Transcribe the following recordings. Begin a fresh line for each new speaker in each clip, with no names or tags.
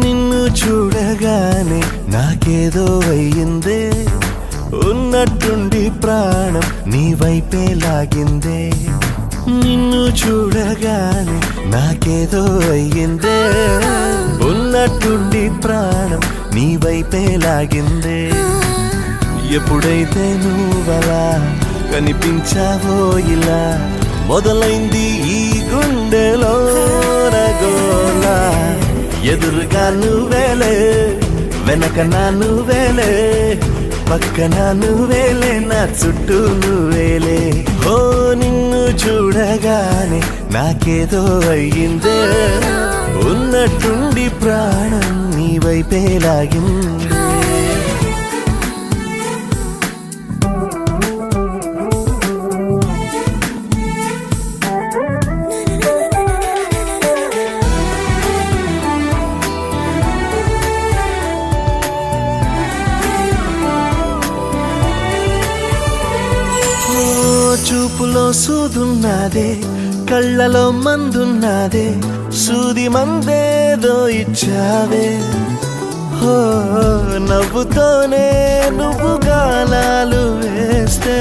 నిన్ను చూడగానే నాకేదో అయ్యిందే, ఉన్నట్టుండి ప్రాణం నీ వైపే లాగిందే. నిన్ను చూడగానే నాకేదో అయ్యిందే, ఉన్నట్టుండి ప్రాణం నీ వైపే లాగిందే. ఎప్పుడైతే నువ్వలా కనిపించావో ఇలా మొదలైంది ఈ గుండెలో రగోలా. ఎదురుగా నువ్వేలే, వెనక నా నువ్వేలే, పక్కన నువ్వేలే, నా చుట్టూ నువ్వేలే. ఓ నిన్ను చూడగానే నాకేదో అయ్యిందే, ఉన్నట్టుండి ప్రాణం నీ వైపే లాగిందే. చూపులో సూదున్నదే, కళ్ళలో మందున్నదే, సూది మందేదో ఇచ్చావే. హో నవ్వుతోనే నువ్వు గాలాలు వేస్తే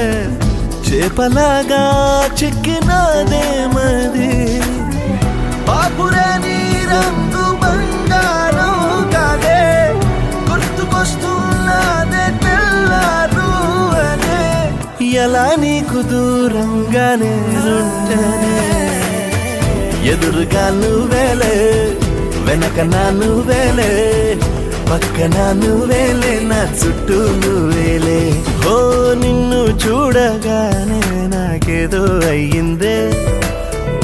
చేపలాగా చిక్కినాదే మది. పాపురే నీ రంగు బంగారం కాదే, గుర్తుకొస్తున్నదే తెల్లారు అనే. ఎలా నీకు దూరంగానే ఉంటనే, ఎదురుగా నువ్వేలే, వెనక నా నువ్వేలే, పక్కన నువ్వేలే, నా చుట్టూ నువ్వేలే. ఓ నిన్ను చూడగానే నాకేదో అయ్యిందే,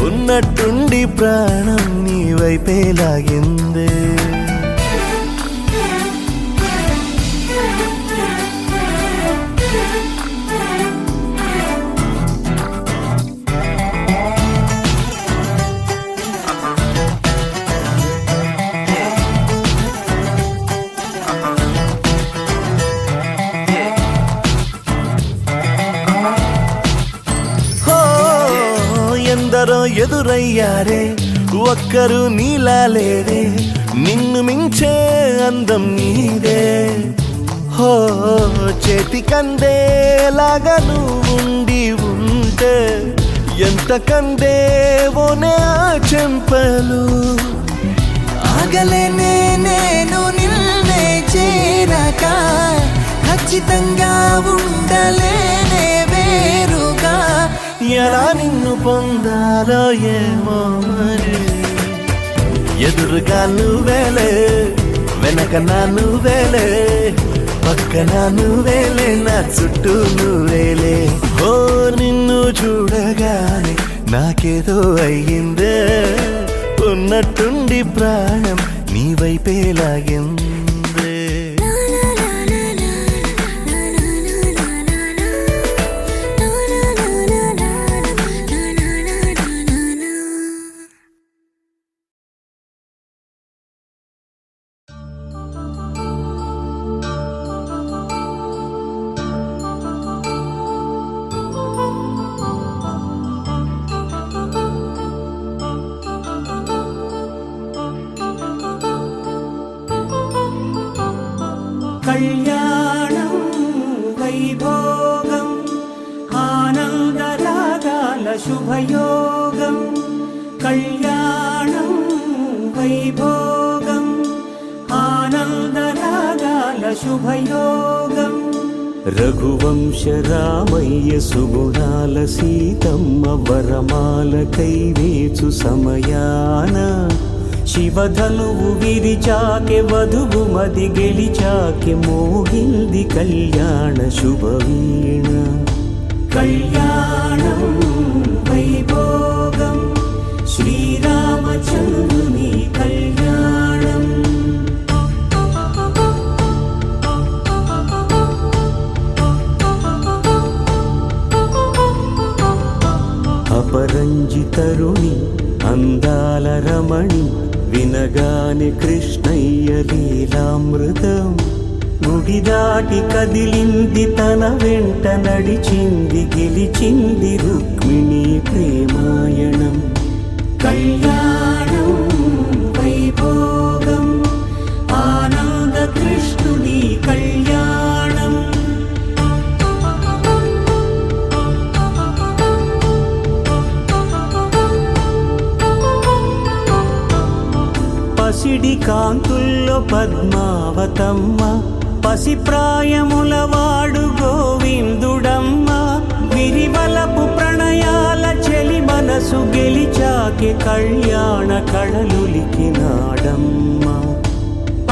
ఉన్నట్టుండి ప్రాణం నీ వైపే లాగిందే. ఎందరో ఎదురయ్యారే, ఒక్కరు నీలా లేరే, నిన్ను మించే అందం నీదే. హో చేతికందేలాగా నువ్వుండి ఉంటే ఎంత కందేవోనే ఆ చెంపలు.
ఆగలేనే నేను నిన్నే చేరక, ఖచ్చితంగా ఉండలేనే వేరుగా.
ఎలా నిన్ను పొందాలో ఏమో మరి. ఎదురుగా నువ్వేలే, వెనక నా నువ్వేలే, పక్కన నువ్వేలే, నా చుట్టూ నువ్వేలే. ఓ నిన్ను చూడగానే నాకేదో అయ్యిందే, ఉన్నట్టుండి ప్రాణం నీ వైపే లాగిందే.
కళ్యాణం వైభోగం ఆనందరాగాల శుభయోగం. కళ్యాణం వైభోగం ఆనందరాగాల శుభయోగం.
రఘువంశ రామయ్య సుగుణాల సీతమ్మ వరమాల కైవేచు సమయాన, శివధనువు విరిచాకె వధువు మది గెలిచాకె మోగింది కళ్యాణ శుభవీణ.
కళ్యాణం వైభోగం శ్రీరామచంద్రుని కళ్యాణం.
అపరంజి తరుణి అందాల రమణి, వినగానే కృష్ణయ్య లీలామృతం. గుడి దాటి కదిలింది తన వెంట నడిచింది, గెలిచింది రుక్మిణి ప్రేమాయణం.
కళ్యాణం వైభోగం
కాంతుల్లో పద్మావతమ్మ, పసిప్రాయముల వాడు గోవిందుడమ్మ. విరివలపు ప్రణయాల చెలి మనసు గెలిచాకే కళ్యాణ కళలులికినాడమ్మ.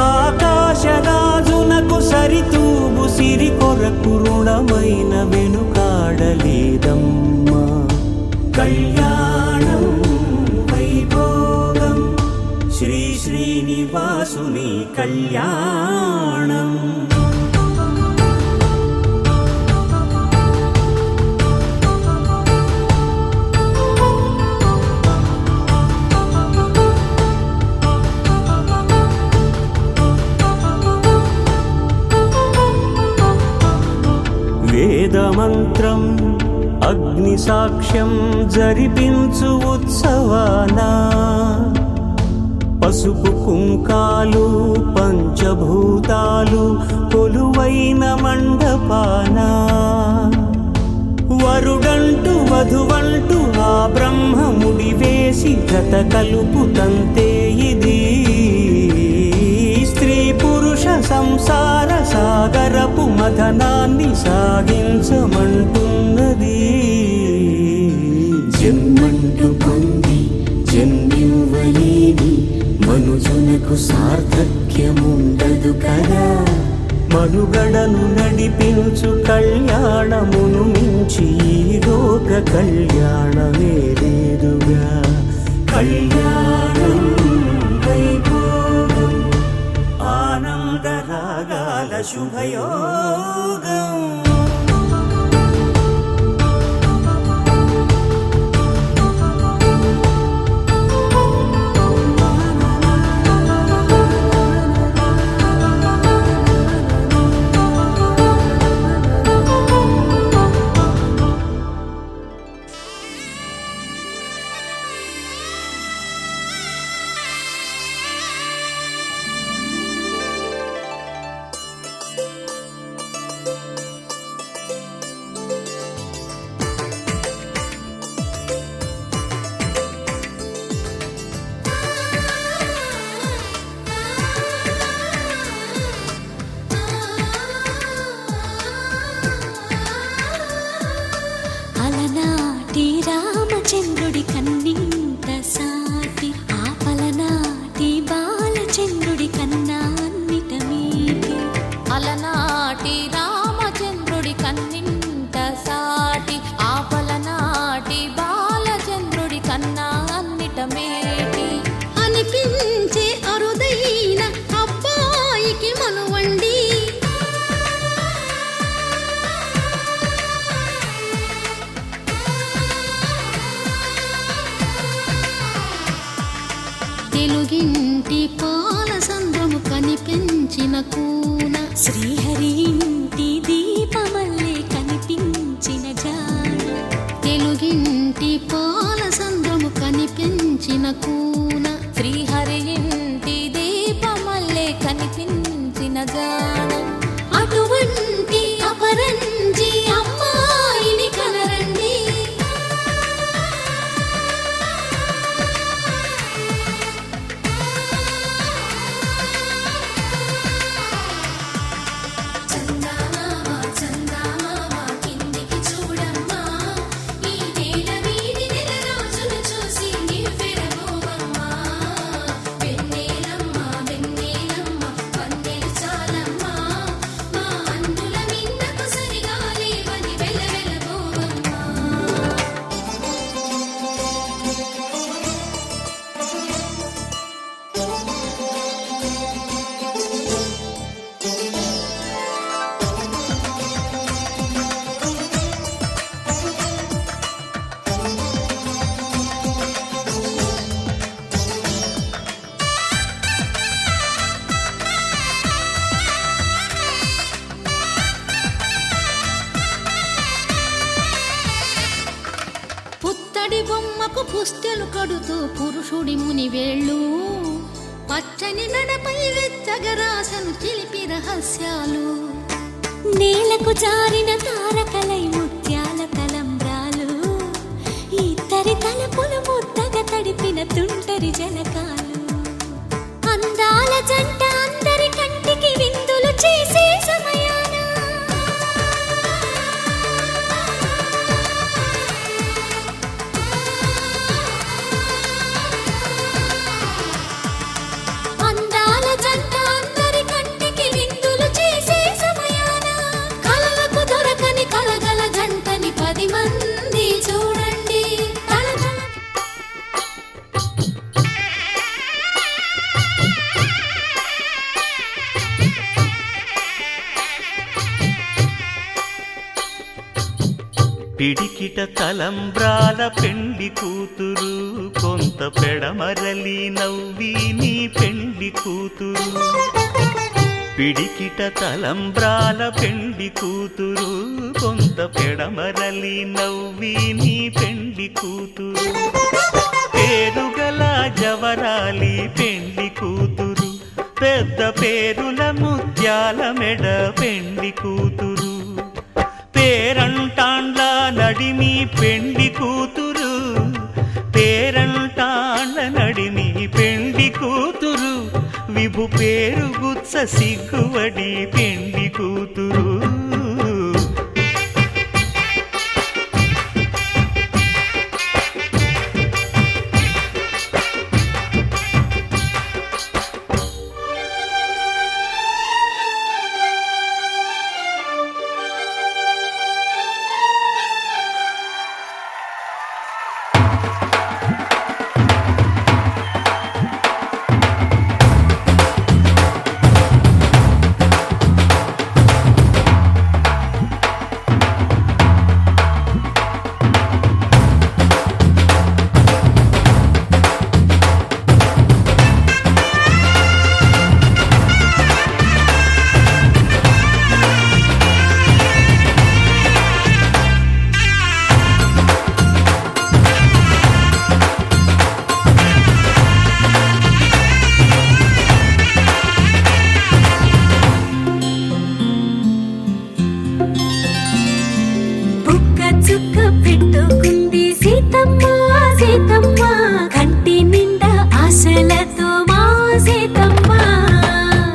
ఆకాశరాజునకు సరితూగు సిరి కొరకు రుణమైన వెనుకాడలేదమ్మా. కళ్యాణం వైభోగం శ్రీ శ్రీనివాసుని కళ్యాణం. వేదమంత్రం అగ్ని సాక్ష్యం జరిపించు ఉత్సవానా, పసుపు కుంకాలు పంచభూతాలు కొలువైన మండపానా. వరుడంటూ వధువంటూ ఆ బ్రహ్మముడి వేసి జత కలుపుతంతే ఇది. స్త్రీ పురుష సంసార సాగరపు మథనాన్ని సాగించమంటున్నది. జన్మంటూ పొంది జన్మివ్వలేని మనుజునకు సార్థక్యముండదు కదా. మనుగడను నడిపించు కళ్యాణమును మించి ఈ లోక కళ్యాణమే లేదుగా. కళ్యాణం వైభోగం ఆనందరాగాల శుభయోగం.
అలనాటి రామచంద్రుడి కన్నింత సాటి, ఆపలనాటి బాలచంద్రుడి కన్నా అన్నిట మీటి.
అలనాటి రామచంద్రుడి కన్నింత సాటి, ఆపలనాటి బాలచంద్రుడి కన్నా అన్నిట మేటి.
అనిపించే అరుదైన అబ్బాయికి మనువండి, తెలుగింటి పాల సంద్రము కనిపించిన కూన, శ్రీహరి ఇంటి దీపమల్లే కనిపించిన జాడ. తెలుగింటి పాల సంద్రము కనిపించిన కూన,
శ్రీహరి ఇంటి దీపమల్లే కనిపించిన జాడ.
అటువంటి అపరంజి అమ్మాయిని కనరండి. బొమ్మకు పుస్తెలు కడుతూ పురుషుడి ముని వేళ్ళు, పచ్చని నడపై వెచ్చగరాసను చిలిపి రహస్యాలు. నేలకు జారిన తారకలై ముత్యాల తలంబ్రాలు, ఇద్దరి తలపులు ముద్దగా తడిపిన తుంటరి జలకాలు. అందాల జంట అందరి కంటికి విందులు చేసే సమయాన అందాల జంట అందరి కంటికి విందులు చేసే సమయాన కలలకు దొరకని కలగల జంటని 10 మంది చూడండి.
పిడికిట తలంబ్రాల పెండి కూతురు కొంత పెడమరలి నవ్వి నీ పెండి కూతురు. పిడికిట తలంబ్రాల పెండి కూతురు కొంత పెడమరలి నవ్వి నీ పెండి కూతురు. పేరుగల జవరాలి పెండి కూతురు పెద్ద పేరుల ముత్యాల మెడ పెండి కూతురు. పేరంటాండ్ల నడిమి పెండి కూతురు పేరంటాండ్ల నడిమి పెండి కూతురు. విభు పేరు గుత్స సిగ్గువడి పెండి కూతురు.
చుక్క పెట్టుకుంది సీతమ్మ సీతమ్మ కంటి నిండా ఆశలతో మా సీతమ్మ.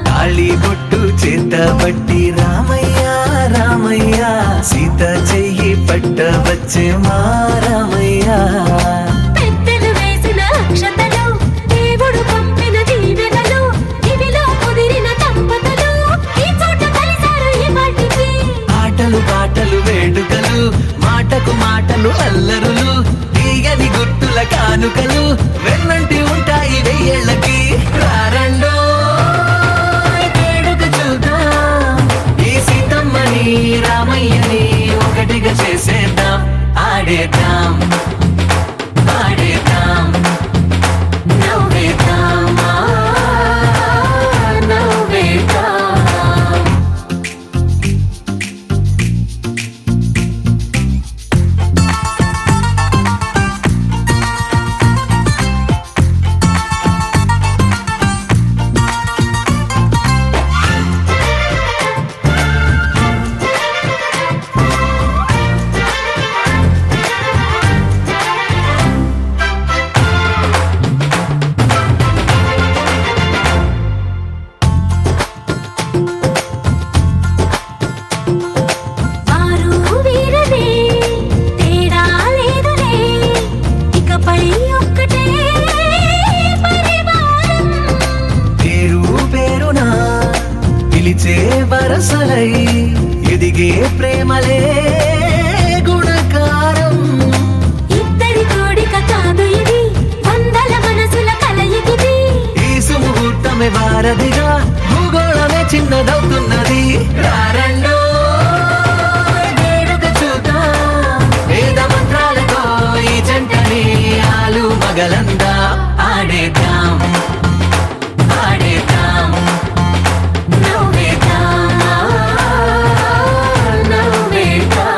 తాళి బొట్టు చేత పట్టి రామయ్య రామయ్య సీత చెయ్యి పట్ట వచ్చే మా రామయ్య.
పెద్దలు వేసిన అక్షతలు దేవుడు పంపిన దీవెనలు ఇవిలో కుదిరిన దంపతులు ఈ చోట కలిసారు ఈ వాటికి.
ఆటలు పాటలు వేడుకలు మాటకు మాటలు అల్లరులు తీయని గుర్తుల కానుకలు వెన్నంటి ఉంటాయి 1000 ఏళ్ళకి. రారండో వేడుక చూద్దాం ఈ సీతమ్మని రామయ్యని ఒకటిగా చేసేద్దాం. ఆడేద్దాం ఆడేద్దాం నవ్వేద్దాం నవ్వేద్దాం. వరసలై ఎదిగే ప్రేమలే గుణకారం.
ఇద్దరి కోడిక కాదు ఇది 100 మనసుల కలయికిది.
ఈ సుముహూర్తమే వారధిగా భూగోళమే చిన్నదవుతున్నది. రారండో వేడుక చూద్దాం వేద మంత్రాలతో ఈ జంటని ఆలు మగలందా ఆడేద్దాం ఆడేద్దాం నవ్వేద్దాం నవ్వేద్దాం.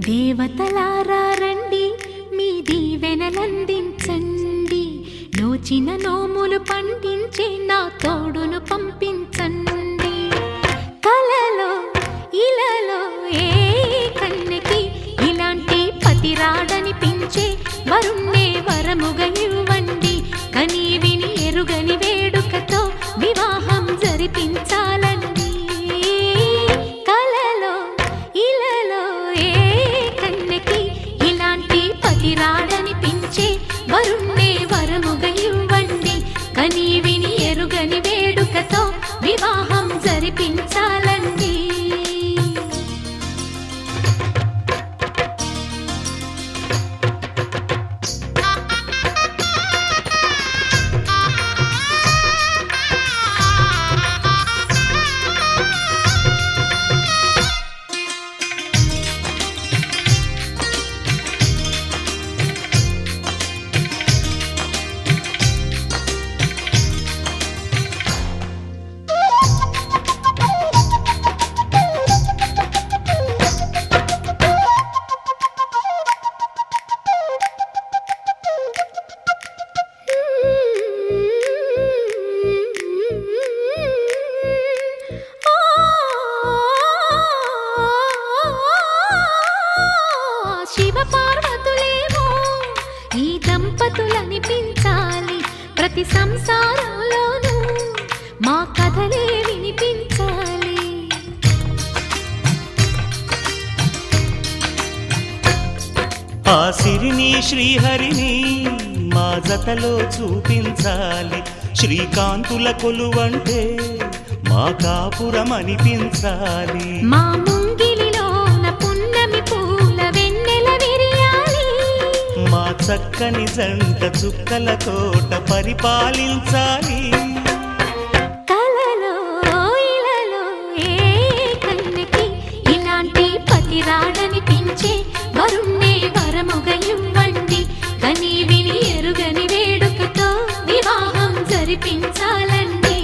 దేవతలారా రండి మీ దీవెనలందించండి నోచిన నోములు పండించే నా తోడును పంపించండి కలలో ఇలలో ఏ కన్నెకి ఇలాంటి పతి రాడనిపించే వరుణ్ణే వరముగా ఇవ్వండి కని విని ఎరుగని వేడుకతో వివాహం జరిపించాలండి కలలో ఇలలో ఏ కన్నెకి ఇలాంటి పతి రాడనిపించే వరుణ్ణే వరముగా ఇవ్వండి కని విని ఎరుగని వేడుకతో వివాహం జరిపించాలండి శివ పార్వతులేమో ఈ దంపతులనిపించాలి ప్రతి సంసారంలోనూ మా కథలే వినిపించాలి
ఆ సిరిని శ్రీహరిని మా జతలో చూపించాలి శ్రీకాంతుల కొలువంటే మా కాపురం అనిపించాలి
మా ముంగిలిలోన పున్నమి పూల వెన్నెల విరియాలి
మా చక్కని జంట చుక్కల తోట పరిపాలించాలి
కలలో ఇలలో ఏ కన్నెకి ఇలాంటి పతి రాడనిపించే వరుణ్ణే వరముగా ఇవ్వండి కని విని ఎరుగని వేడుకతో వివాహం జరిపించాలండి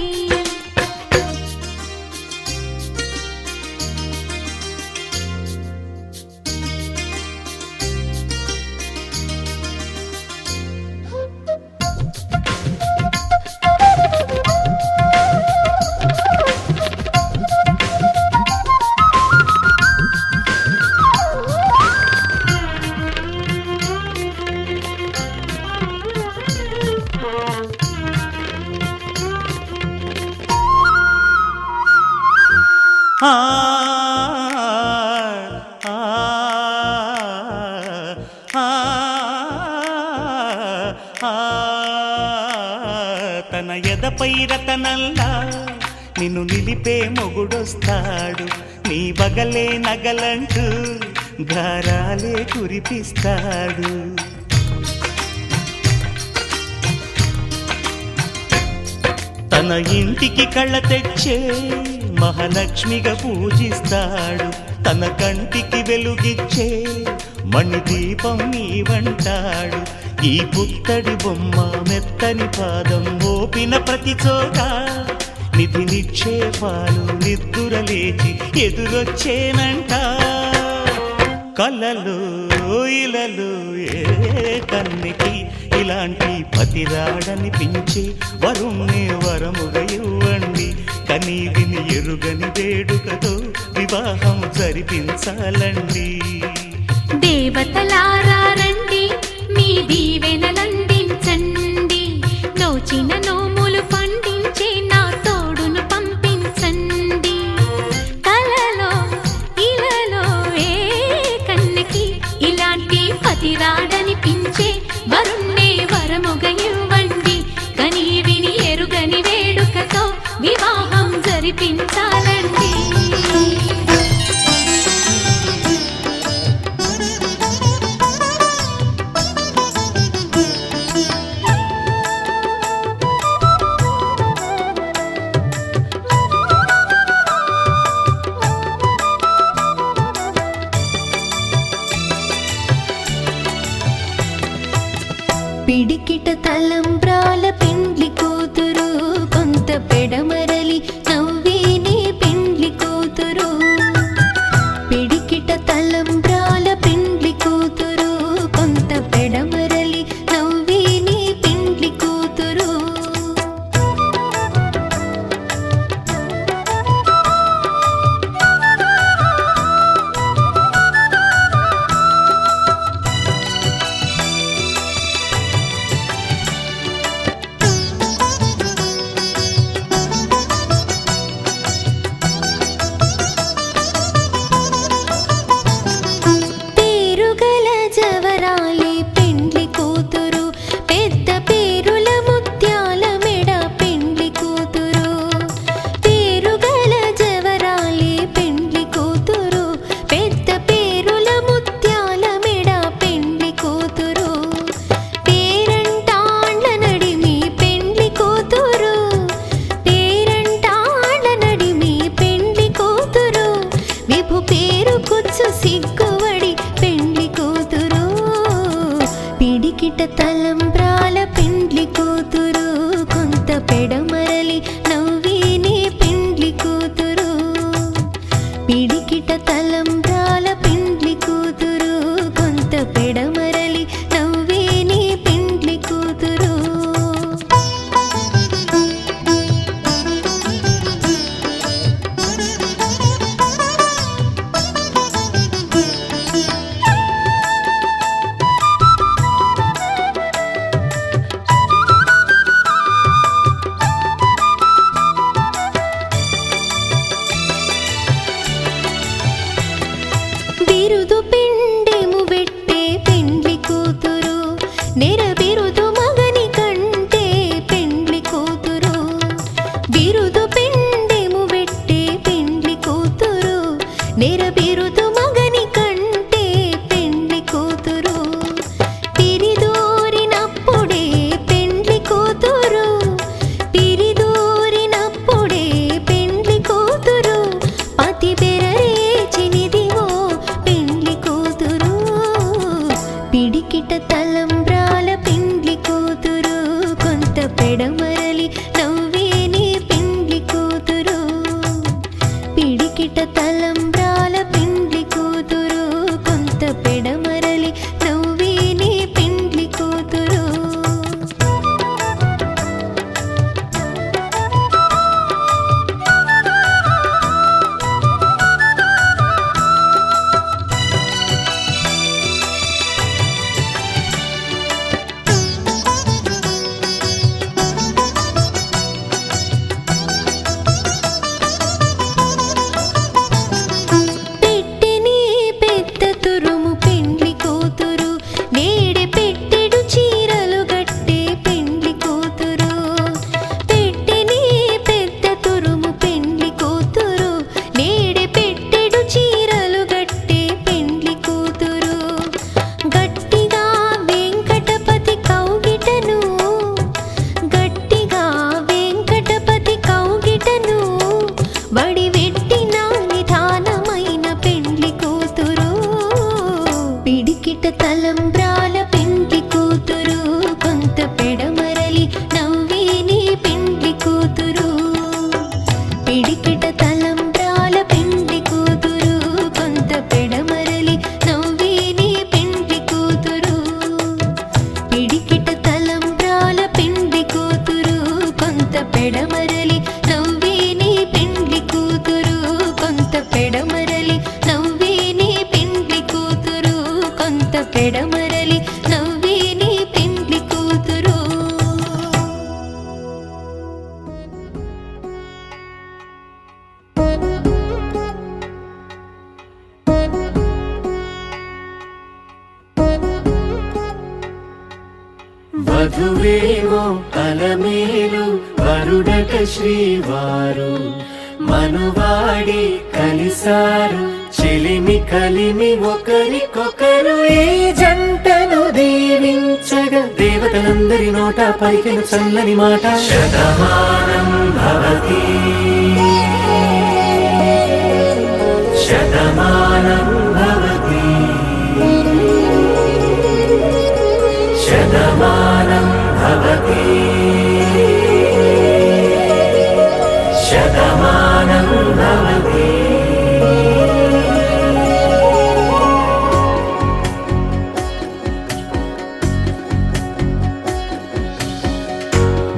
ఆ ఆ ఆ తన ఎదపై రతనల్లా నిన్ను నిలిపే మొగుడొస్తాడు నీ బగలే నగలంటూ గారాలే కురిపిస్తాడు తన ఇంటికి కళ్ళ తెచ్చే మహాలక్ష్మిగా పూజిస్తాడు తన కంటికి వెలుగిచ్చే మణిదీపం నీవంటాడు ఈ పుత్తడి బొమ్మ మెత్తని పాదం మోపిన ప్రతి చోట నిధి నిక్షేపాలు నిద్దురలేచి ఎదురొచ్చేనంట కలలో ఇలలో ఏ కన్నికి ఇలాంటి పతి రాడనిపించి వరుణ్ణి వరముగా ఇవ్వండి కని విని ఎరుగని వేడుకతో వివాహం జరిపించాలండి
దేవతలారా రండి మీ దీవెనలందించండి నోచిన నోములు పండించే నా తోడును పంపించండి కలలో ఇలలో ఏ కన్నెకి ఇలాంటి పతి రాడనిపించే వరుణ్ణే వరముగా ఇవ్వండి కని విని ఎరుగని వేడుకతో వివాహం జరిపించాలండి పిడికిట తలంబ్రాల పెండ్లి కూతురు కొంత పెడమరలి నవ్విని పెండ్లి కూతురు పిడికిట తలంబ్రాల పెండ్లి ఏరుకొచ్చు సిగ్గువడి పెండ్లి కూతురు పిడికిట తలంబ్రాల పెండ్లి కూతురు కొంత పెడమరలి నవ్విని పెండ్లి కూతురు పిడికిట తలంబ్రాల పెండ్లి కూతురు కొంత పెడమరలి నవ్విని పెండ్లి కూతురు బిరుదు పిండెము పెట్టే పెండ్లి కూతురు నెరబిరుదు మగని కంటే పెండ్లి కూతురు బిరుదు పిండెము పెట్టే పెండ్లి కూతురు నెరబిరుదు మగని కంటే పెండ్లి కూతురు పిరిదూరినప్పుడే పెండ్లి కూతురు పిరిదూరినప్పుడే పెండ్లి కూతురు పతి బెరరేచినిదివో పెండ్లి కూతురు పిడికిట తలంబ్రాల పెండ్లి కూతురు కొంత పెడమరలి నవ్వేని పెండ్లి కూతురు పిడికిట తలంబ్రాల పెండ్లి కూతురు కొంత పెడమరలి నవ్వేని పెండ్లి కూతురు పెట్టెని పెద్ద తురుము పెండ్లి కూతురు నేడే పెట్టెడు చీరలు గట్టే పెండ్లి కూతురు పెట్టెని పెద్ద తురుము పెండ్లి కూతురు నేడే పెట్టెడు చీరలు గట్టే పెండ్లి కూతురు గట్టిగా వెంకటపతి కౌగిటను గట్టిగా వెంకటపతి కౌగిటను వడివెట్టిన నిధానమైన పెండ్లి కూతురు పిడికిట తలంబ్రాల పెండ్లి కూతురు కొంత పెడమరలి నవ్వేని పెండ్లి కూతురు పిడికిట తలంబ్రాల పెండ్లి కూతురు కొంత పెడమరలి నవ్వేని పెండ్లి కూతురు పిడికిట తలంబ్రాల పెండ్లి కూతురు కొంత పెడమరలి నవ్వేని పెండ్లి కూతురు కొంత పెడమరలి నవ్వేని పెండ్లి కూతురు కొంత పెడమరలి నవ్వేని పెండ్లి కూతురు
వధువేమో అలమేలు వరుడట శ్రీవారు మనువాడి కలిసారు చెలిమి కలిమి ఒకరికొకరు ఈ జంటను దీవించగా దేవతలందరి నోట పలికిన చల్లని మాట శతమానం భవతి శతమానం భవతి శతమానం భవతి శతమానం భవతి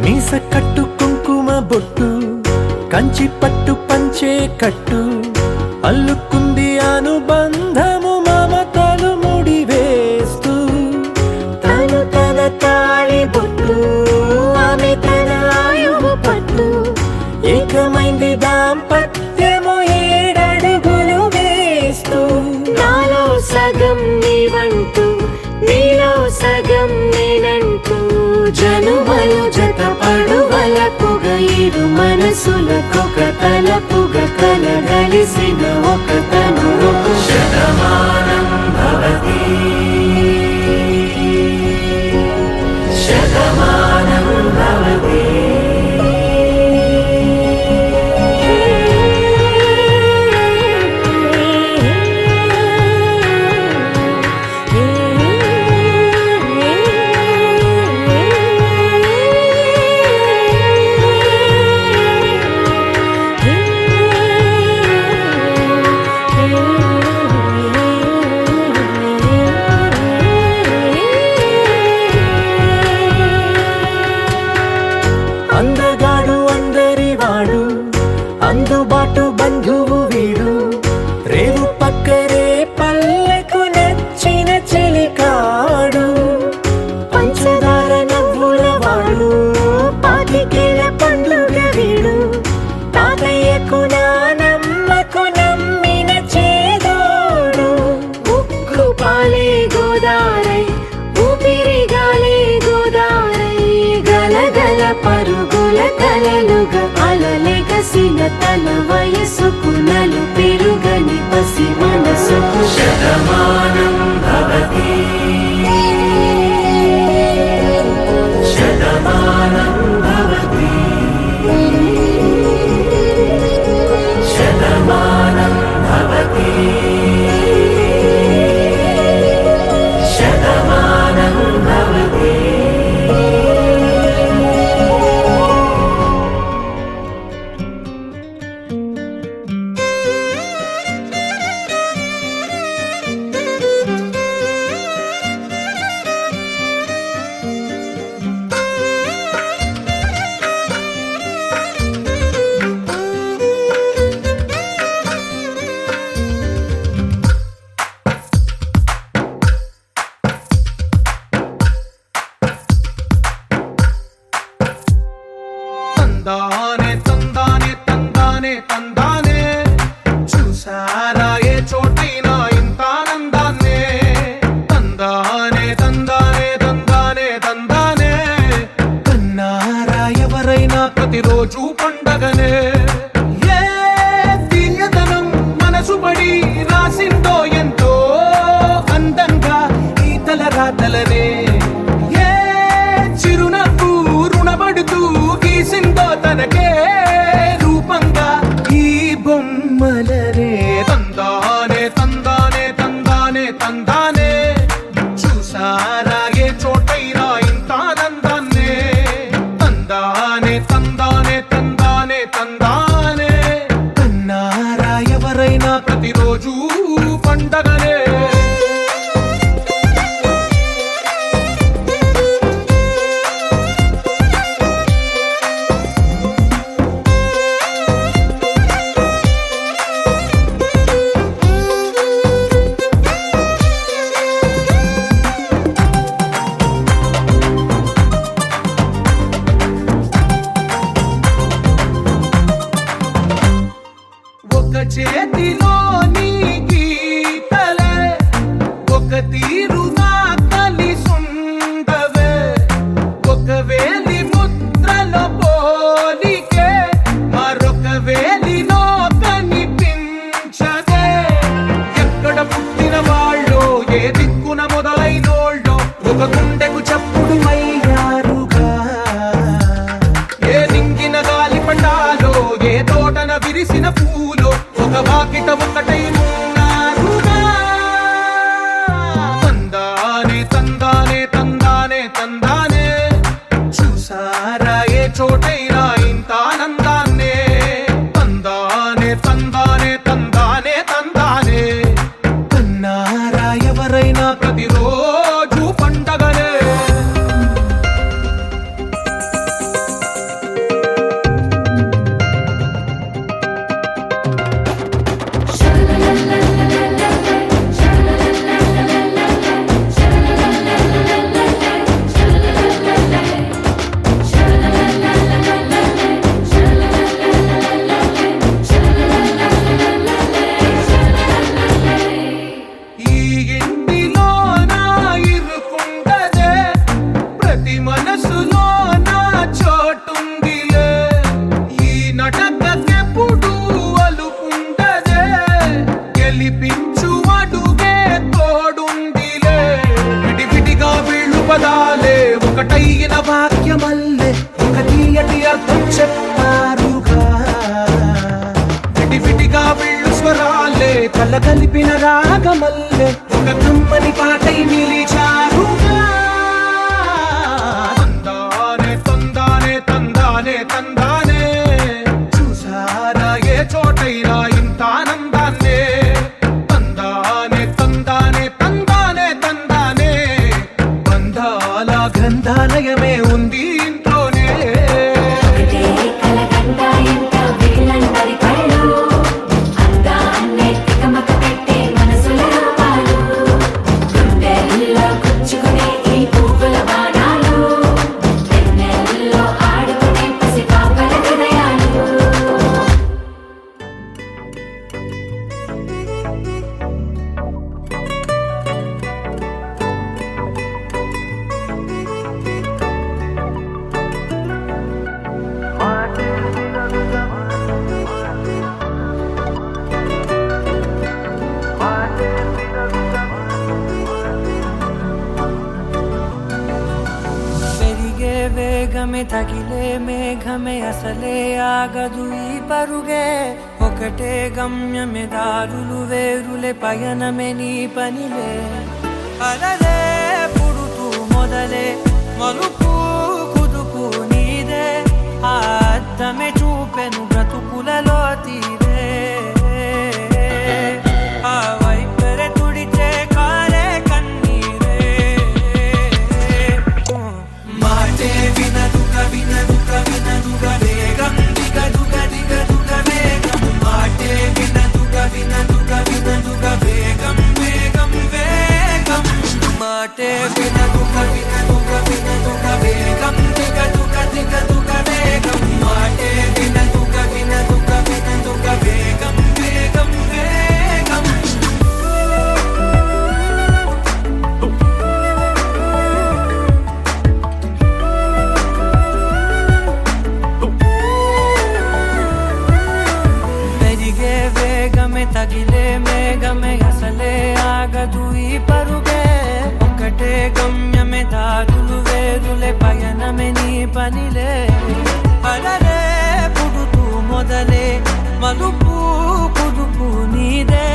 మీస కట్టు కుంకుమ బొట్టు కంచి పట్టు పంచే కట్టు అల్లుకుంది అనుబంధము మమతలు ముడివేస్తూ తను తన తాళి బొట్టు ఆమె తన ఆయువు పట్టు ఏకమైంది దాంపత్యము 7 అడుగులు వేస్తూ నాలో సగం నీవంటూ నీలో సగం నేనంటూ జనుమలు జత పడువలపుగ ఇరు మనసులకొక తలపుగ కలగలిసిన ఒక తను శతమానం భవతి శతమానం భవతి నిండిన తన వయసుకు నలు పెరుగని పసి మనసుకు శతమానం భవతి శతమానం భవతి శతమానం భవతి శతమానం భవతి.
తందానే తందానే తందానే తందానే చూసారా ఏ చోటైనా ఇంత ఆనందాన్నే తందానే తందానే తందానే తందానే కన్నారా ఎవరైనా ప్రతిరోజు పండగనే ఏ తీయదనం మనసు పడి రాసిందో ఎంతో అందంగా ఈ తల రాతలనే ఏ చిరునవ్వు రుణపడుతూ గీసిందో తనకే రూపంగా ఈ బొమ్మలనే తందానే తందానే తందానే తందానే చూసారా ఏ చోటైనా ఇంత ఆనందాన్నే తందానే తందానే తందానే తందానే కన్నారా ఎవరైనా ప్రతిరోజు పండగనే ఒక చేతిలో నీ గీతలే ఒక తీరుగా కలిసుండవే ఒక వేలి ముద్రలో పోలికే మరొక వేలిలో కనిపించదే ఎక్కడ పుట్టిన వాళ్ళో ఏ దిక్కున మొదలైనోళ్ళో ఒక గుండెకు చప్పుడు అయ్యారుగా ఏ నింగిన గాలి పండాలో ఏ తోటన విరిసిన పూలో ఒక వాకిట ఒకటై ఉన్నారుగా తందానే తందానే తందానే తందానే చూసారా ఏ చోటైనా ఇంత ఆనందాన్నే తందానే తందానే తందానే తందానే కన్నారా ఎవరైనా ప్రతిరోజు పండగనే ఈ ఇంటిలో నా ఇరుకుండదే ప్రతి మనసులో నా చోటుందిలే ఈ నటకెప్పుడు అలుకుండదే గెలిపించు అడుగే తోడుందిలే విడివిడిగా వీళ్ళు పదాలే ఒకటైన వాక్యమల్లే ఒక తీయటి అర్థం చెప్పారుగా విడివిడిగా వీళ్ళు స్వరాలే కళ్ళ కలిపిన రాగమల్లే ఒక కమ్మని పాటై నిలిచారుగా తందానే తందానే తందానే తందానే చూసారా ఏ చోటైనా ఇంత ఆనందాన్నే తందానే తందానే తందానే తందానే బంధాల గ్రంథాలయమే ఉంది ఇంట్లోనే
ఒకటే కలకండ ఎంత వీళ్ళందరి కళ్ళు అందాన్నే తికమక పెట్టే మనసుల రూపాలు గుండెల్లో గుచ్చుకునే ఈ పువ్వుల బాణాలు వెన్నెల్లో ఆడుకునే పసి పాప
వేగమే తగిలే మేఘమే అసలే ఆగదు ఈ పరుగే ఒకటే గమ్యమే దారులు వేరులే పయనమే నీ పనిలే అలలే పుడుతూ మొదలే మలుపు కుదుపు నీదే ఆ అద్దమే చూపెను బ్రతుకులలో తీరే ఆ వైపరే తుడిచే కారే కన్నీరే
మాటే వినదుగ వినదుగ వినదుగ వేగం దిగదుగ దిగదుగ వేగం మాటే వినదుగ వినదుగ వినదుగ వేగం వేగం వేగం
మాటే
వినదుగ వినదుగ వినదుగ వేగం దిగదుగ దిగదుగ వేగం మాటే వినదుగ వినదుగ వినదుగ వేగం వేగం వేగం
పెరిగే వేగమే తగిలే మేఘమే అసలే ఆగదు ఈ పరుగే ఒకటే గమ్యమే దారులు వేరులే పయనమే నీ పనిలే అలలే పుడుతూ మొదలే మలుపు కుదుపు నీదే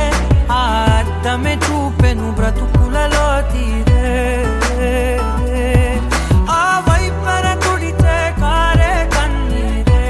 ఆ అద్దమే చూపెను బ్రతుకులలో తీరే ఆ వైపర తుడిచే కారే కన్నీరే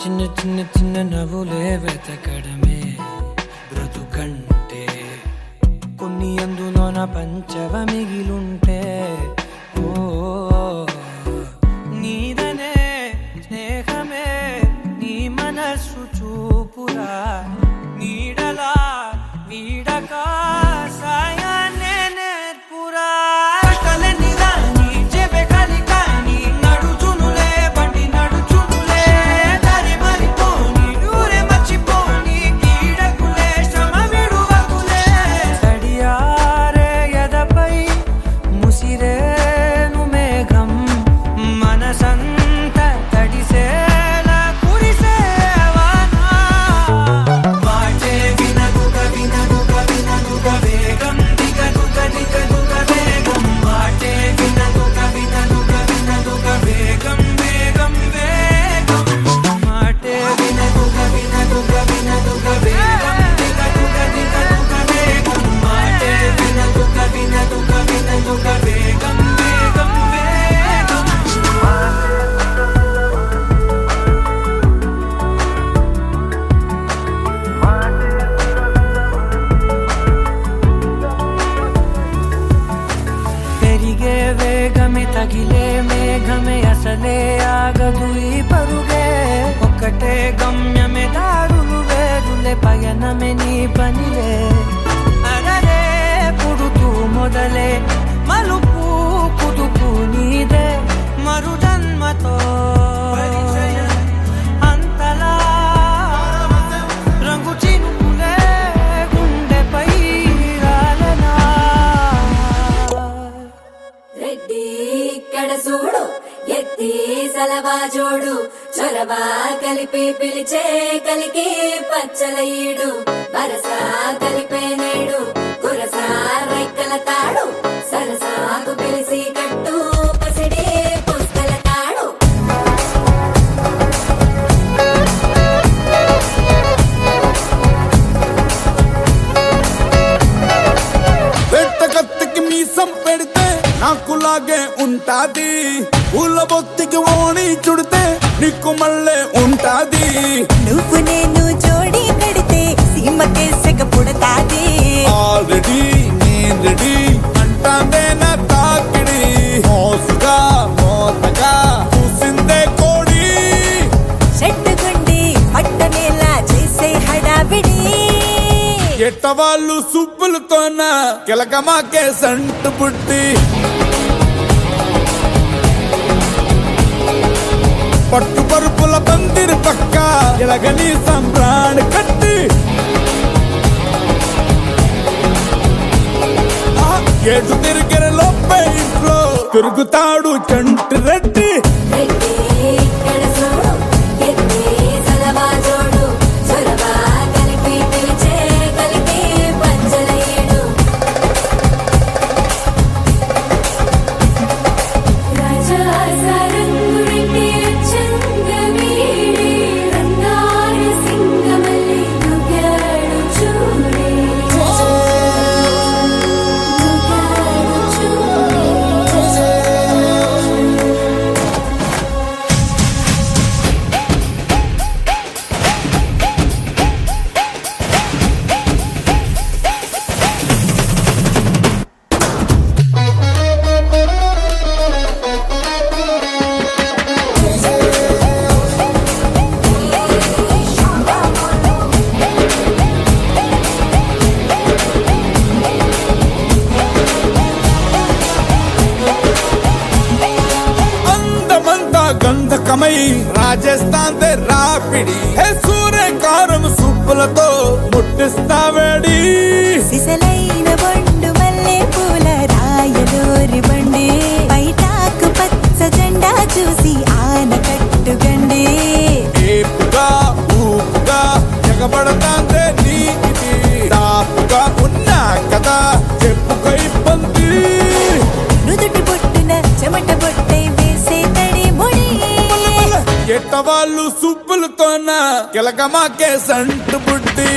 చిన్న చిన్న చిన్న నవ్వులే వెతకడమే బ్రతుకంటే కొన్ని అందులోన పంచవ మిగిలుంటే ఓ నీదనే స్నేహమే నీ మనస్సు చూపురా నీడలా వీడక సాయాన్నే నేర్పురా కలని రాని చెబె కలికాని నడుచునులే బండి నడుచునులే దారి మరిపోని ఊరే మర్చిపోని కీడకులే శ్రమ విడువకులే తడియారే ఎదపై ముసిరేను మేఘం మనసంత తడిసేలా కురిసేవానా
మాటే వినదుగ వినదుగ వినదుగ వేగం దిగదుగ దిగదుగ వేగం మాటే వినదుగ వినదుగ వినదుగ వేగం వేగం వేగం
మాటే
వినదుగ వినదుగ వినదుగ వేగం దిగదుగ దిగదుగ వేగం మాటే వినదుగ వినదుగ వినదుగ వేగం వేగం వేగం
పెరిగే వేగమే తగిలే మేఘమే అసలే ఆగదు ఈ పరుగే ఒక్కటే గమ్యమే దారులు వేరులే పయనమే నీ పనిలే అరరే పుడుతూ మొదలే మలుపు కుదుపు నీదే మరు జన్మతో అంతలా రంగు చినుకులే గుండెపై రాలనా
రెడ్డి ఇక్కడ చూడు ఎత్తి సలవా జోడు చొరవ కలిపి పిలిచే కలికి పచ్చల ఈడు వరస కలిపే నేడు కురస రెక్కల తాడు సరసాకు పిలిసి కట్టు పసిడి పుస్తల తాడు
పెట్ట కత్తికి మీసం పెడితే నాకులాగే ఉంటాది పూల బొత్తికి ఓణి చుడితే నీకు మళ్ళీ ఉంటాది
నువ్వు నేను జోడి కడితే సీమకే సెగ పుడతాది
ఆల్రెడీ నేను రెడీ అంటాందే నా తాకిడి మోసుగా మోతగా చూసిందే కోడి
చెట్టుగుండి పట్టనేలా చేసే హడావిడి
ఎట్టవాళ్ళు సుబ్బులతోన కిలకమాకే సంటు పుట్టి పట్టు పరుపుల పందిరి పక్క ఎలగని సంబ్రాణి కట్టి ఏటు తిరిగిన లోపే ఇంట్లో తిరుగుతాడు చంటి రెడ్డి
రెడ్డి ఇక్కడ చూడు ఎత్తి సలవా జోడు చొరవ కలిపి పిలిచే కలికి పంచలయ్యడు రాజా సారంగు రెడ్డి చంగవీడి రంగార సింగమల్లి దుగ్గాడు చూడే
అందమంతా గంధకమై రాజస్థాన్ దే రాపిడి హే సూర్యకారం సుబ్బులతో ముట్టిస్తావేడి
సిసలైన బొండు మల్లె పూల రాయలోరి బండి బయటాకు పచ్చ జెండా చూసి ఆనకట్టు గండి
ఏపుగా ఊపుగా ఎగబడతాందే నీది దాపుగా ఉన్నా కదా చెప్పుకో ఇబ్బంది
నుదుటి బొట్టున చెమట బొట్టై వేసే తడి ముడి
ఎట్టవాళ్ళు సుబ్బులతోన కిలకమాకే సంటు బుడ్డి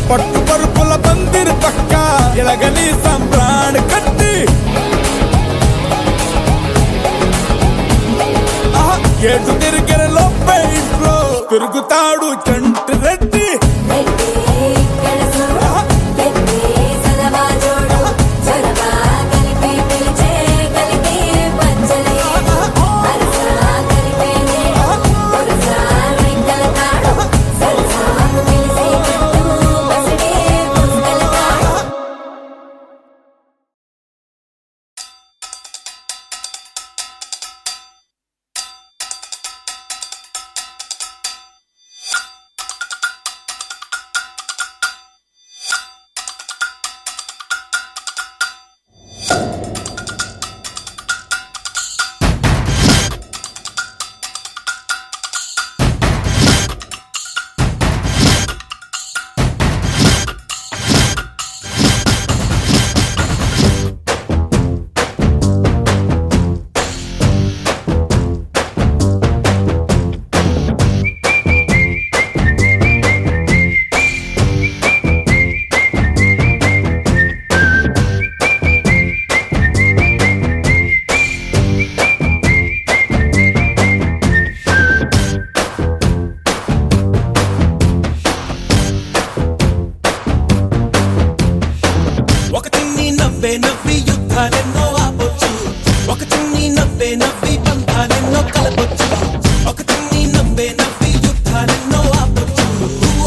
పట్టు పరుపుల పందిరి పక్క ఎలగని సంబ్రాణి కట్టి ఏటు తిరిగిన లోపే ఇంట్లో తిరుగుతాడు చంటి రెడ్డి
రెడ్డి ఇక్కడ చూడు ఎత్తి సలవా జోడు చొరవ కలిపి పిలిచే కలికి పంచలయ్యడు వరస కలిపే నేడు వరస వెంకల తాడు సరసాకు పిలిసి కట్టు పసిడి పుస్తల తాడు
ఒక చిన్ని నవ్వే నవ్వి యుద్ధాలెన్నో ఆపొచ్చు ఒక చిన్ని నవ్వే నవ్వి బంధాలెన్నో కలపొచ్చు ఒక చిన్ని నవ్వే నవ్వి యుద్ధాలెన్నో ఆపొచ్చు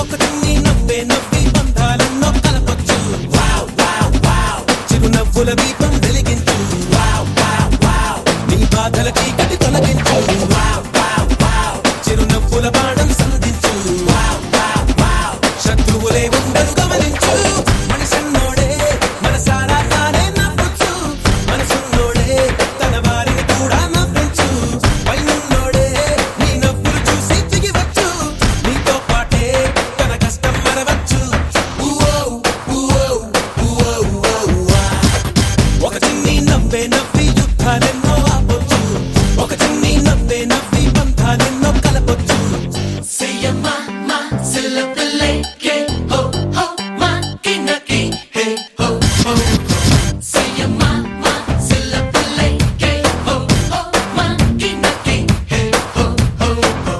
ఒక చిన్ని నవ్వే నవ్వి బంధాలెన్నో కలపొచ్చు వావ్ వావ్ వావ్ చిరునవ్వుల దీపం వెలిగించు వావ్ వావ్ వావ్ నీ బాధలకి గడి తొలగించు వావ్ వావ్ వావ్ చిరునవ్వుల బాణం సంధించు వావ్ వావ్ వావ్ శత్రువులే ఉండరు గమనించు మనసన్నోడే మనసారా తానే నవ్వచ్చు మనసున్నోడే తన వారిని కూడా నవ్వించు పైనున్నోడే నీ నవ్వులు చూసి దిగివచ్చు నీతో పాటే తన కష్టం మరవచ్చు ఊఓ ఊఓ ఊఓ ఊఓ ఒక చిన్ని నవ్వే నవ్వి యుద్ధాలెన్నో ఆపొచ్చు ఒక చిన్ని నవ్వే నవ్వి బంధాలెన్నో కలపొచ్చు సయ్యమ్మ మా సిల్లపిల్లే కే హో హో మా కిన్నకి హే హో హో సయ్యమ్మ మా సిల్లపిల్లే కే హో హో మా కిన్నకి హే హో హో హో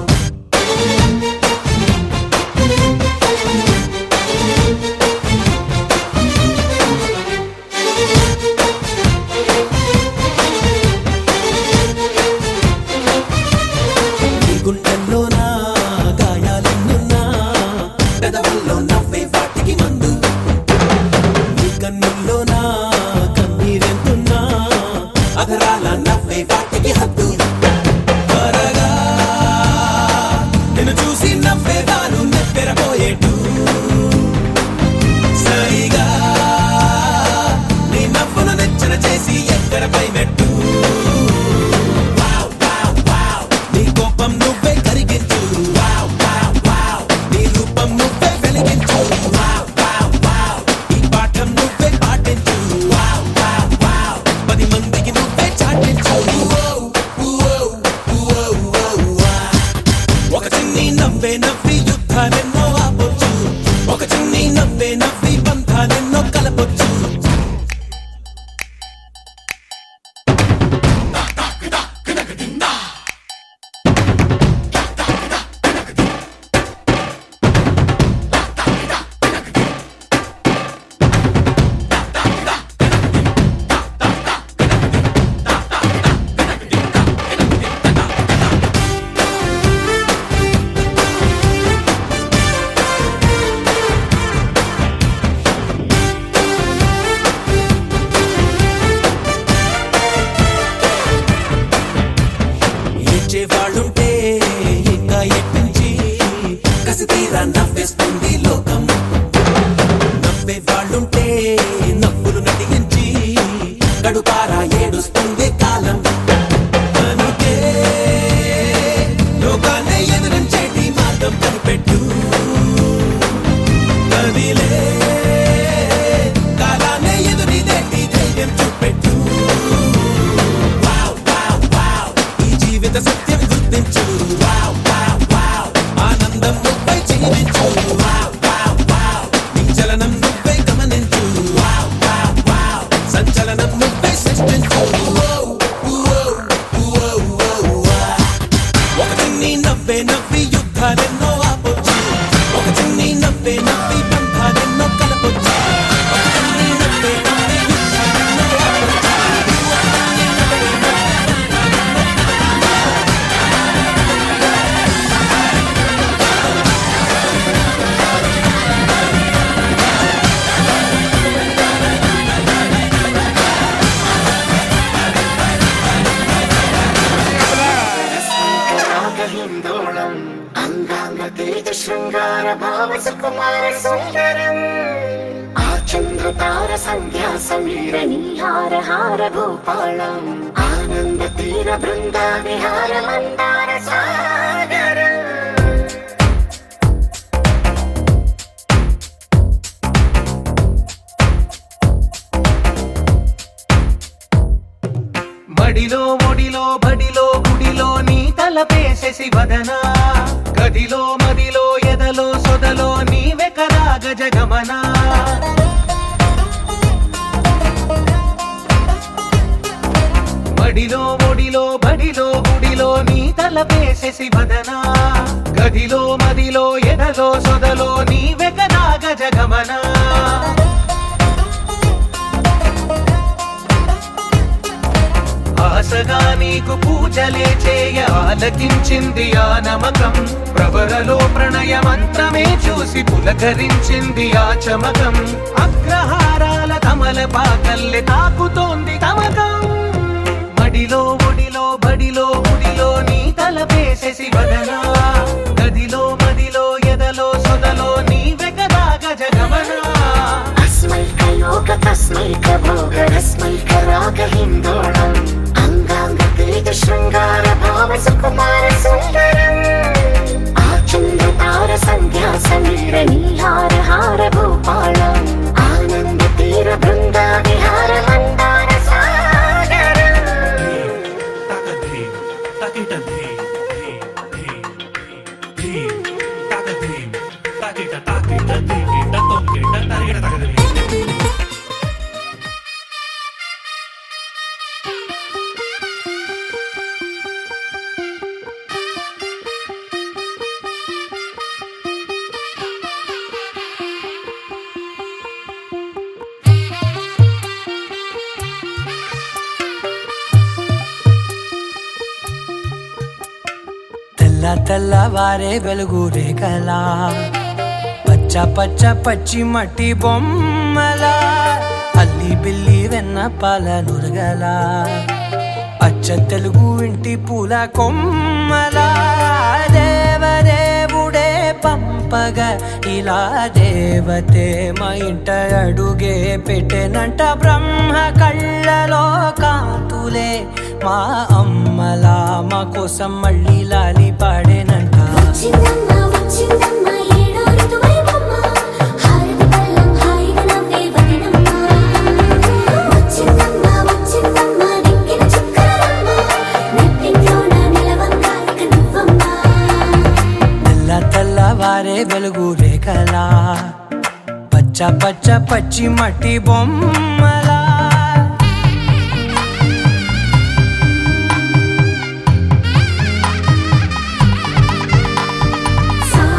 వంతన చేసి ఎక్కడపై మెట్టు నీ కోపం నువ్వే కరిగించు నీ రూపం నువ్వే వెలిగించు ఈ పాఠం నువ్వే పాటించు 10 మందికి నువ్వే చాటించు ఒక చిన్ని నవ్వే నవ్వి యుద్ధాలెన్నో ఆపొచ్చు ఒక చిన్ని నవ్వే నవ్వి బంధాలెన్నో కలపొచ్చు ఏడ్చేవాళ్ళుంటే ఇంకా ఎట్టించి కసి తీరా నవ్వేస్తుంది లోకం నవ్వేవాళ్ళుంటే నవ్వులు నటించి గడుపారా ఏడుస్తుంది కాలం అందుకే లోకాన్నే ఎదురించేటి మార్గం కనిపెట్టు కదిలే కాలాన్నే ఎదురిదేటి ధైర్యం చూపెట్టు జీవిత సత్యం గుర్తించు ఆనందం నువ్వై జీవించు నీ చలనం నువ్వై గమనించు సంచలనం నువ్వై సృష్టించు ఒక చిన్ని నవ్వే నవ్వి యుద్ధాలెన్నో ఆపొచ్చు ఒక చిన్ని నవ్వే నవ్వి బంధాలెన్నో కలపొచ్చు ఒక చిన్ని నవ్వే నవ్వి యుద్ధాలెన్నో ఆపొచ్చు
శృంగార భావ సుకుమార సుందరం ఆచంద్రతార సంధ్యా సమీర నీహార హార భూపాళం ఆనంద తీర బృంద విహార మందార సాగరం
మడిలో ఒడిలో బడిలో గుడిలో నీ తలపేసేసి వదనా గదిలో మదిలో ఎదలో సొదలో నీవే కదా గజగమనా మడిలో ఒడిలో బడిలో గుడిలో నీ తలపేసేసి వదనా గదిలో మదిలో ఎదలో సొదలో నీవే కదా గజగమనా ఆశగా నీకు పూజలే చేయ ఆలకించింది ఆ నమకం ప్రవరలో ప్రణయ మంత్రమే చూసి పులకరించింది ఆ చమకం అగ్రహారాల కమల పాకల్లె తాకుతోంది తమకం మడిలో ఒడిలో బడిలో గుడిలో నీ తలపేసేసి వదనా గదిలో మదిలో ఎదలో సొదలో నీవే కదా గజగమనా
అస్మైక యోగ తస్మైక భోగ రస్మైక రాగ హిందోళం అంగాంగ తేజ శృంగార భావ సుకుమార సుందరం ఆచంద్రతార సంధ్యా సమీర నీహార హార భూపాళం ఆనంద తీర బృంద విహార మందార సాగరం
తెల్లవారే వెలుగు రేఖలా పచ్చ పచ్చ పచ్చి మట్టి బొమ్మలా అల్లి బిల్లి వెన్న పాల నురగలా అచ్చ తెలుగు ఇంటి పూల కొమ్మలా దేవదేవుడే పంప పంపగా ఇలా దేవతే మా ఇంట అడుగే పెట్టెనంట బ్రహ్మ కళ్ళలో కాంతులే మా అమ్మలా మా కోసం మళ్ళీ లాలి పాడేనంట
వచ్చిందమ్మ వచ్చిందమ్మ ఏడో ఋతువైవమ్మ హారతి పళ్ళం హాయిగా నవ్వే వదినమ్మ వచ్చిందమ్మ వచ్చిందమ్మ దిక్కిన చుక్కలమ్మ నెట్టింట్లోన నిలవంగా ఇక నువ్వమ్మ
తెల్ల తెల్లవారే వెలుగు రేఖలా పచ్చ పచ్చ పచ్చి మట్టి బొమ్మలా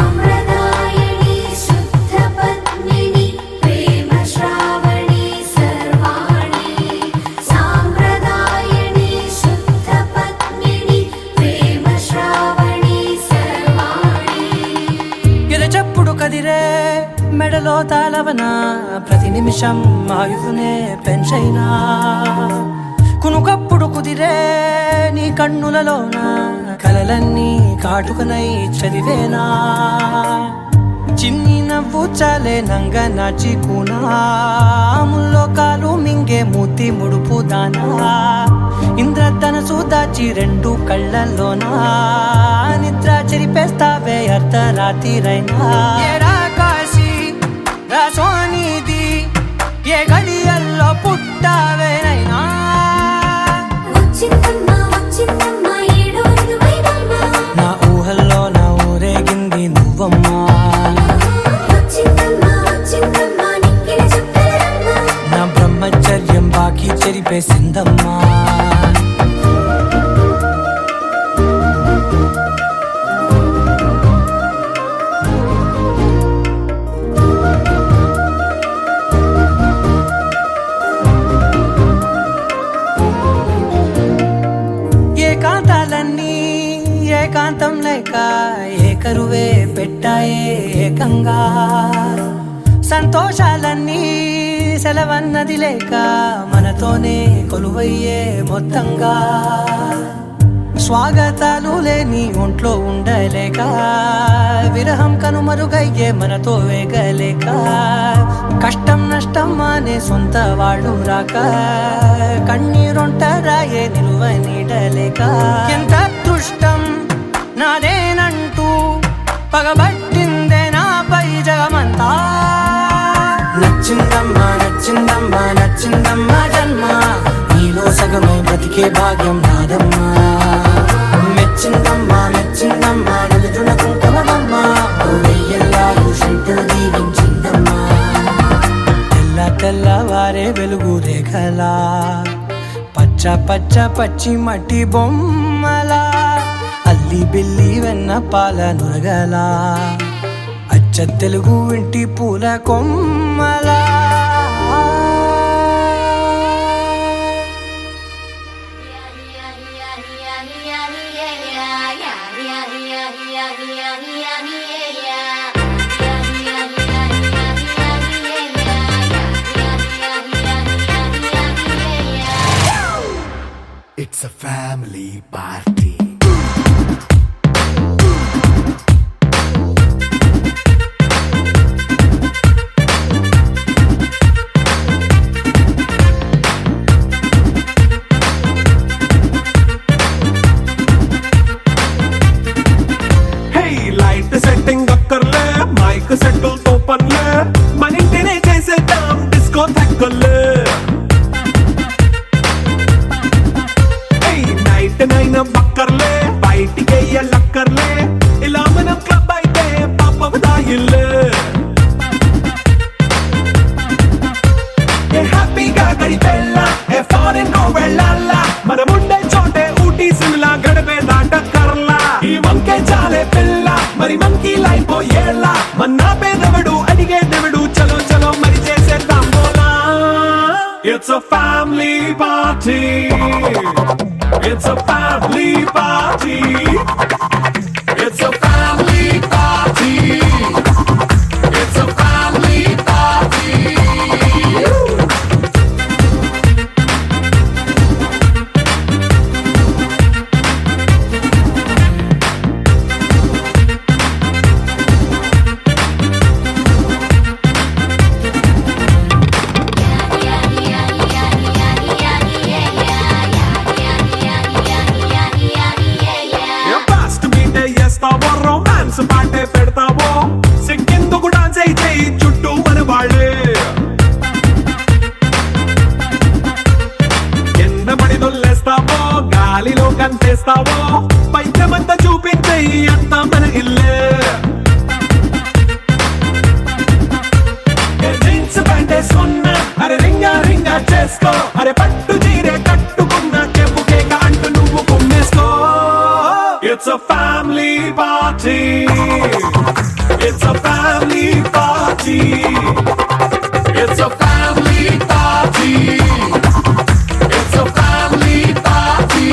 సాంప్రదాయని శుద్ధ పద్మిని ప్రేమ శ్రావణి సర్వాణి సాంప్రదాయని శుద్ధ పద్మిని ప్రేమ శ్రావణి సర్వాణి
ఎరచప్పుడు కదిరే మెడలో తాళవన ప్రతి నిమిషం ఆయుధునే పెంచైనా కునుకప్పుడు కుదిరే నీ కన్నులలోన కలలన్నీ కాటుకనై చదివేనా చిన్ని నవ్వు చాలే నంగ నాచి కూనాముల్లో కాలు మింగే మూతి ముడుపు దానా ఇంద్రధనసు దాచి రెండు కళ్ళల్లోనా నిద్ర చెరిపేస్తావే అర్ధరాత్రిరైనా ఏరా కాశీ రా సోనిది ఏ గడియల్లో పుట్టావేనైనా
వచ్చిందమ్మ వచ్చిందమ్మ ఏడో ఋతువైవమ్మ
నా ఊహల్లో నా ఊరేగింది నువ్వమ్మా
వచ్చిందమ్మ వచ్చిందమ్మ నిక్కిన చుక్కలమ్మ
నా బ్రహ్మచర్యం బాకీ చెరిపేసిందమ్మా ఏకాంతాలన్నీ ఏకాంతం లేక ఏకరువే పెట్టాయే ఏకంగా సంతోషాలన్నీ సెలవన్నది లేక మనతోనే కొలువయ్యే మొత్తంగా స్వాగతాలు లేని ఒంట్లో ఉండలేక విరహం కనుమరుగయ్యే మనతో వేగలేక కష్టం నష్టం అనే సొంత వాళ్ళు రాక కన్నీరొంటరాయే నిలువ నీడలేక ఎంత అదృష్టం నాదేనంటూ పగబట్టిందే నాపై జగమంతా నచ్చిందమ్మా నచ్చిందమ్మా నచ్చిందమ్మా జన్మ నీలో సగమై బ్రతికే భాగ్యం నాదమ్మా మెచ్చిందమ్మా మెచ్చిందమ్మా నిలుచున కుంకుమమ్మా వెయ్యల్లాలు శంకులు దీవించిందమ్మా తెల్ల తెల్లవారే వెలుగు రేఖలా పచ్చ పచ్చ పచ్చి మట్టి బొమ్మలా అల్లి బిల్లి వెన్న పాల నురగలా అచ్చ తెలుగు ఇంటి పూల కొమ్మలా
It's a family party.
Hey, light setting అక్కర్లే మైక్ సెట్టుల్ తో పనులే మన ఇంటినే చేసేద్దాం డిస్కో థక్కర్లే నైట్ నైన్ బక్కర్లే బయటికి లక్కర్లే ఇలా మనం క్లబ్ అయితే పాపదాయిల్లే హ్యాపీగా గడిపెళ్ళ ఫారెన్ నో వెళ్ళాల మనం ఉండే చోటే ఊటీ సిమ్లా గడిపే దాటక్కర్లా ఈ వంకే చాలే పిల్ల మరి మంకీ లైఫ్ ఏళ్ళ మన్నా పేదవడు అడిగేదెవడు చలో చలో మరి చేసేద్దాం బోలా it's a family party. It's a family party. It's a family party. It's a family party. గాలిలో కనిపిస్తావో పైకమంతా చూపించేయి అంతా మన ఇల్లే జీన్స్ ప్యాంట్ వేసుకున్నా అరే రింగా రింగా చేసుకో అరే పట్టు చీరే కట్టుకున్న చెప్పుకే అంటూ నువ్వు కుమ్మేసుకో It's a family party It's a family party It's a family party It's a family party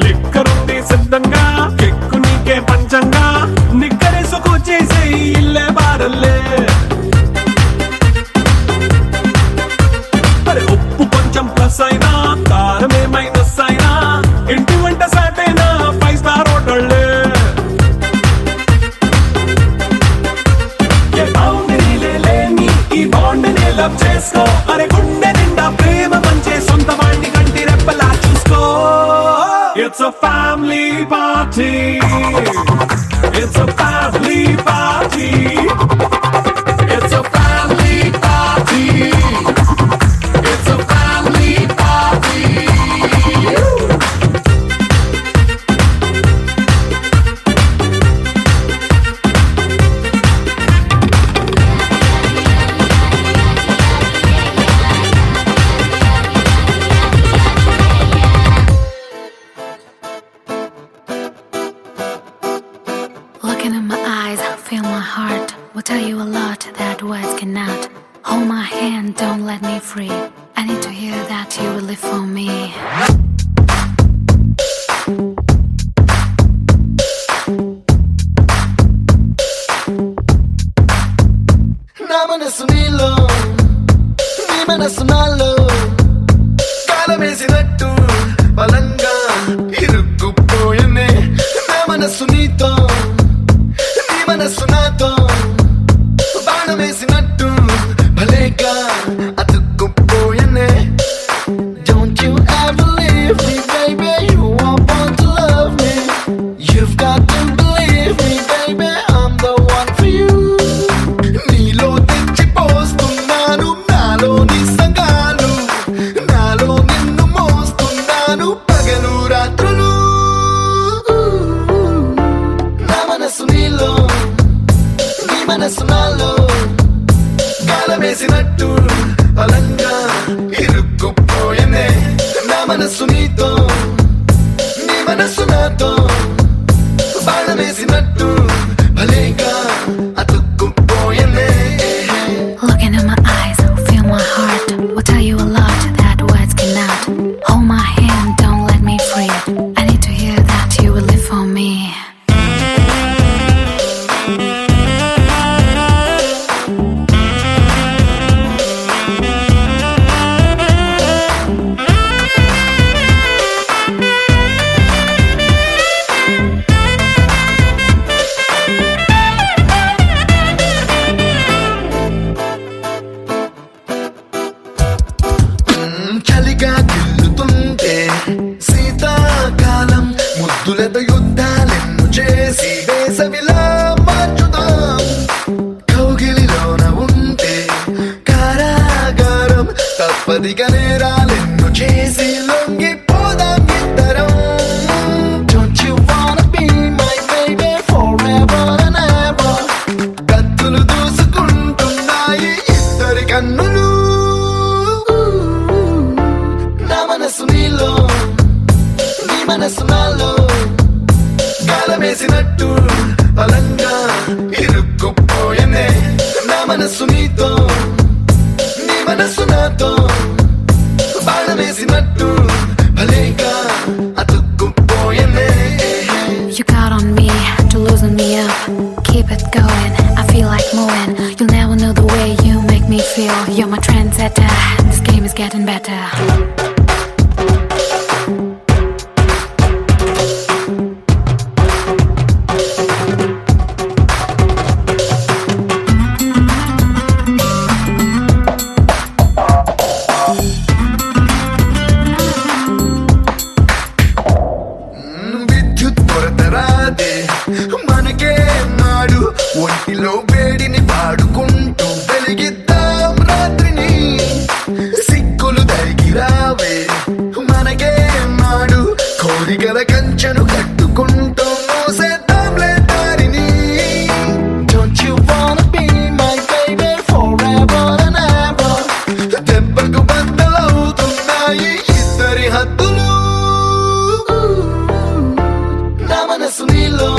లిక్కరుంది సిద్ధంగా కెక్కు నీకే పంచంగా నిక్కరేసుకు చేసే ఇల్లే బారల్లే అరే ఉప్పు కొంచెం ప్లస్ అయినా కారమే మైనస్ అయినా ఇంటి వంట సాటైనా 5 స్టార్ హోటళ్ళే ఏ బౌండరీ లేని ఈ బాండ్ని లవ్ చేసుకో అరే గుండె నిండా ప్రేమ పంచే సొంత వాణ్ణి కంటి రెప్పలా చూసుకో It's a family party It's a family party It's a family party It's a family party
Looking in my eyes, feel my heart. Will tell you a lot that words cannot. Hold my hand, don't let me free. I need to hear that you will live for me.
నా మనసు నీలో నీ మనసు నాలో కాలమేసినట్టు బలంగా ఇరుక్కుపోయనే నా మనసు నీతో నీ మనసు నాతో బాణమేసినట్టు భలేగా అతుక్కుపోయనే Don't you ever leave me, baby. You are born to love me. You've got to believe me, baby. I'm the one for you. నీలో తెచ్చిపోస్తున్నాను నాలోని సంగాలు నాలో నిన్ను మోస్తున్నాను పగలు రాత్రులు నా మనసు నీలో నీ మనసు నాలో కాలమేసినట్టు బలంగా ఇరుక్కుపోయనే నా మనసు నీతో నీ మనసు నాతో బాణమేసినట్టు భలేగా అతుక్కుపోయనే
Looking in my eyes, feel my heart. Will tell you a lot that words cannot. Hold my hand, don't let me free. I need to hear that you will live for me.
చలిగా గిల్లుతుంటే శీతాకాలం ముద్దులతో యుద్ధాలెన్ను చేసి వేసవిలా మార్చుదాం కౌగిలిలోన ఉంటే కారాగారం తప్పదిగా నేరాలెన్ను చేసి లొంగిపోదాం ఇద్దరం Don't you wanna be my baby forever and ever కత్తులు దూసుకుంటున్నాయి ఇద్దరి కన్నులు నా మనసు నీలో నీ మనసు నాలో గాలమేసినట్టు బలంగా ఇరుక్కుపోయనే నా మనసు నీతో నీ మనసు నాతో బాణమేసినట్టు భలేగా అతుక్కుపోయనే
You got on me to loosen me up. Keep it going, I feel like moving. You'll never know the way you make me feel. You're my trendsetter, this game is getting better.
ఒంటిలో వేడిని పాడుకుంటూ వెలిగిద్దాం రాత్రిని సిక్కులు తరిగి రావే మనకే నాడు కోరికల కంచెను కట్టుకుంటూ మోసేద్దాంలే దారిని Don't you wanna be my baby forever and ever దెబ్బకు బద్దలవుతున్నాయి ఇద్దరి హద్దులు నా మనసు నీలో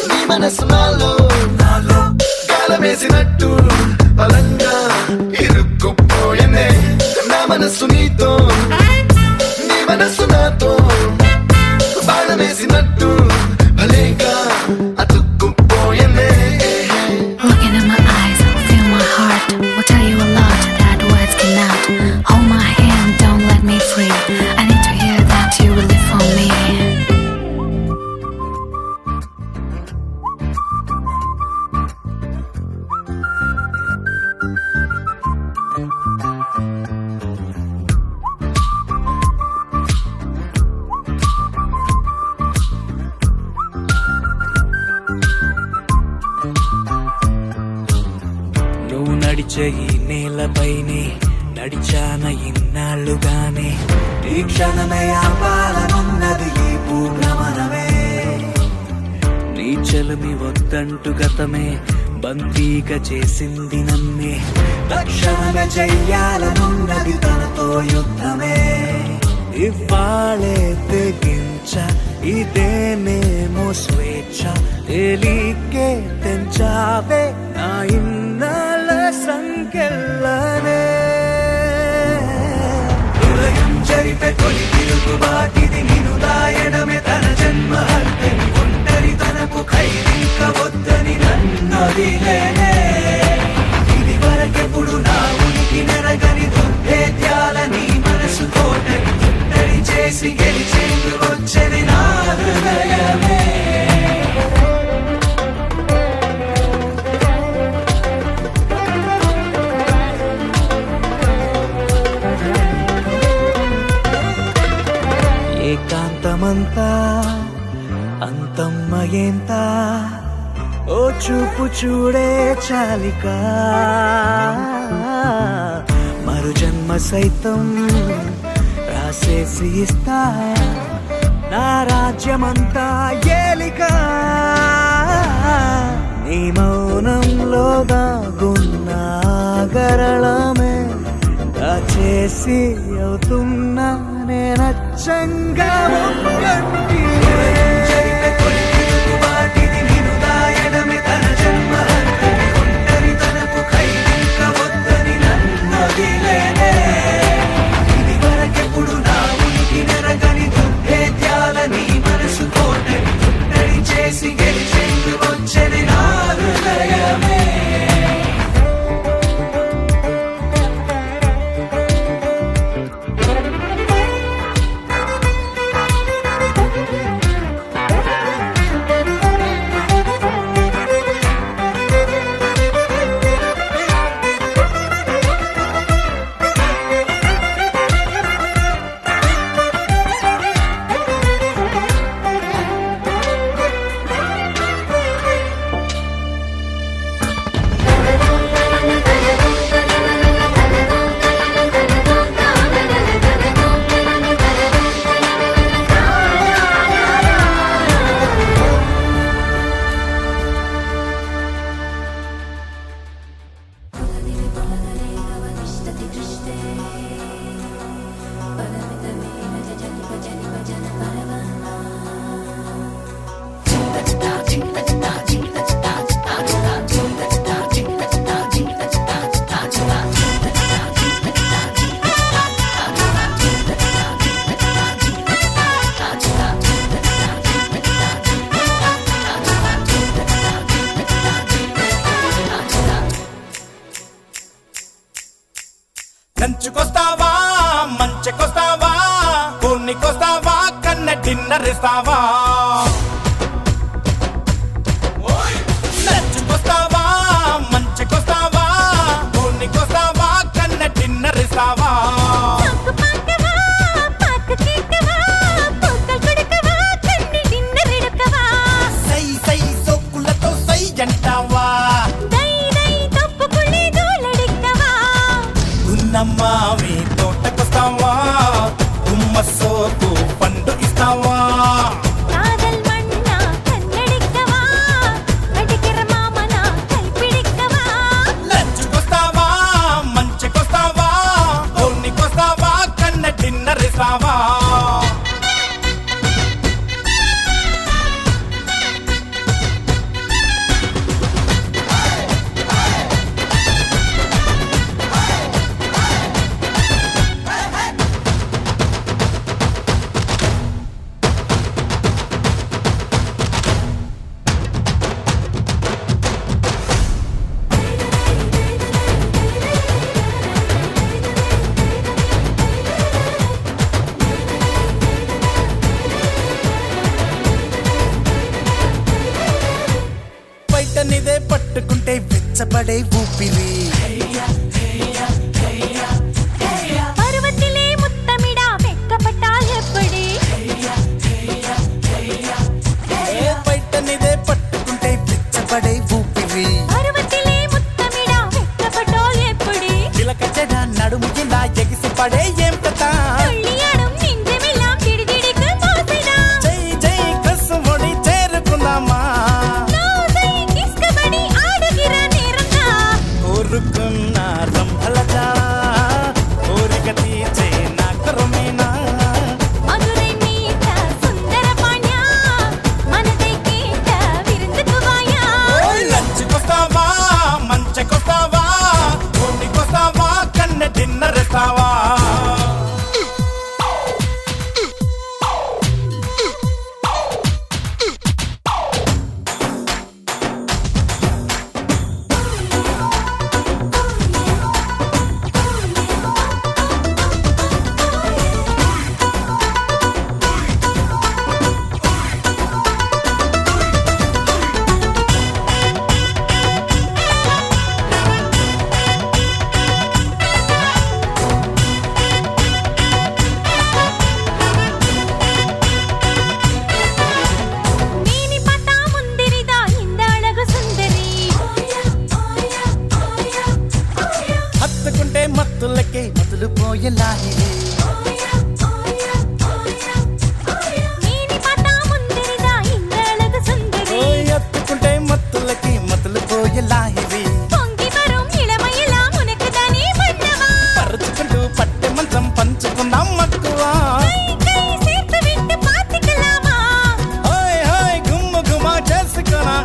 నీ మనసు నాలో గాలమేసినట్టు బలంగా ఇరుక్కుపోయనే నా మనసు నీతో నీ మనసు నాతో బాణమేసినట్టు భలేగా అతుక్కుపోయనే
Looking in my eyes, feel my heart. Will tell you a lot that words cannot. Hold my hand, don't let me free. I need to hear that you will live for me.
నువ్వు నడిచే ఈ నేలపైనే నడిచాన ఇన్నాళ్ళుగానే ఈ క్షణమే ఆపాలనున్నది ఈ భూభ్రమణమే నీ చెలిమి వద్దంటు గతమే బందీగా చేసింది నన్నే తక్షణమే చెయ్యాలనున్నది తనతో యుద్ధమే ఇవ్వాలే తెగించ ఇదేనేమో స్వేచ్ఛ తేలికే తెంచావే నా ఇన్నాళ్ళ సంఖ్యలనే హృదయం జరిపే తొలి తిరుగుబాటిది నిన్ను దాయడమే తన జన్మ హత్యని ఒంటరి తనకు ఖైదింక వద్దని నన్నొదిలేనే ఇది వరకెప్పుడు నా ఉనికి నెరగని దుర్భేద్యాల నీ మనసు కోటని ఒంటరి చేసి గెలిచేందు వచ్చని నా హృదయమే ఏకాంతమంతా అంతమ్మ ఏంత ఓ చూపు చూడే చాలిక మరు జన్మ సైతం రాసేసి ఇస్తా నా రాజ్యమంతా ఏలిక నీ మౌనంలో దాగున్న గరళమే దాచేసి అవుతున్నా నేనచ్చంగా ఇది వరకెప్పుడు నా ఉనికి నెరగని దుర్భేద్యాల నీ మనసు కోటని ఒంటరి చేసి గెలిచేందు వచ్చని నా హృదయమే
లంచుకొస్తావా మంచెకొస్తావా పూర్ణికొస్తావా కన్న డిన్నర్ ఇస్తావా లంచుకొస్తావా మంచెకొస్తావా పూర్ణికొస్తావా కన్న డిన్నర్ ఇస్తావా సై సై సోకులతో సై జంట
రెచ్చపడే ఊపిరి
పర్వతిలే ముత్తమిడా వెక్కపట్టా ఎప్పటి
బయటనిదే పట్టుకుంటే రెచ్చపడే ఊపిరి
పర్వతిలే ముత్తమిడా వెక్కపట్టా ఎప్పటి
చిలక చెడ నడుము ఇలా ఎగిసి పడే ఏం కథ
కళ్యాణం నింజమిలా తిడిదిడికి మోసినా
జై జై కసుమొడి చేరుకుందామా
నోసై కిస్కబడి ఆడుగిరా నేరంగా
కోరుకున్న రంభలజా కోరిక తీర్చే నా కరుమేనా
మధురై మీట సుందర పాణ్య మనదై కేట విరుందుకు వాయా
లంచ్కొస్తావా మంచకొస్తావా ఊరికొస్తావా కన్నె డిన్నర్ ఇస్తావా
ನೀನಿ ಪತಾ ಮುಂದಿರಿದ ಇಂದ ಅಳಗು ಸುಂದರಿ
హత్తుకుంటే మత్తులకే మొదలు పోయేలాహిరి
ನೀನಿ ಪತಾ ಮುಂದಿರಿದ ಇಂದ ಅಳಗು ಸುಂದರಿ
హత్తుకుంటే మత్తులకి మొదలు పోయేలాహిరి
పొంగి వరం ఇళమయలా మునకదాని మన్నవా
పరుచుకుంటూ పట్టె మంచం పంచుకున్నాం మక్కువ
కై సేర్పు విట్టు పాతికలామా
హాయ్ హాయ్ గుమ్మ గుమ్మ చేసుకున్నా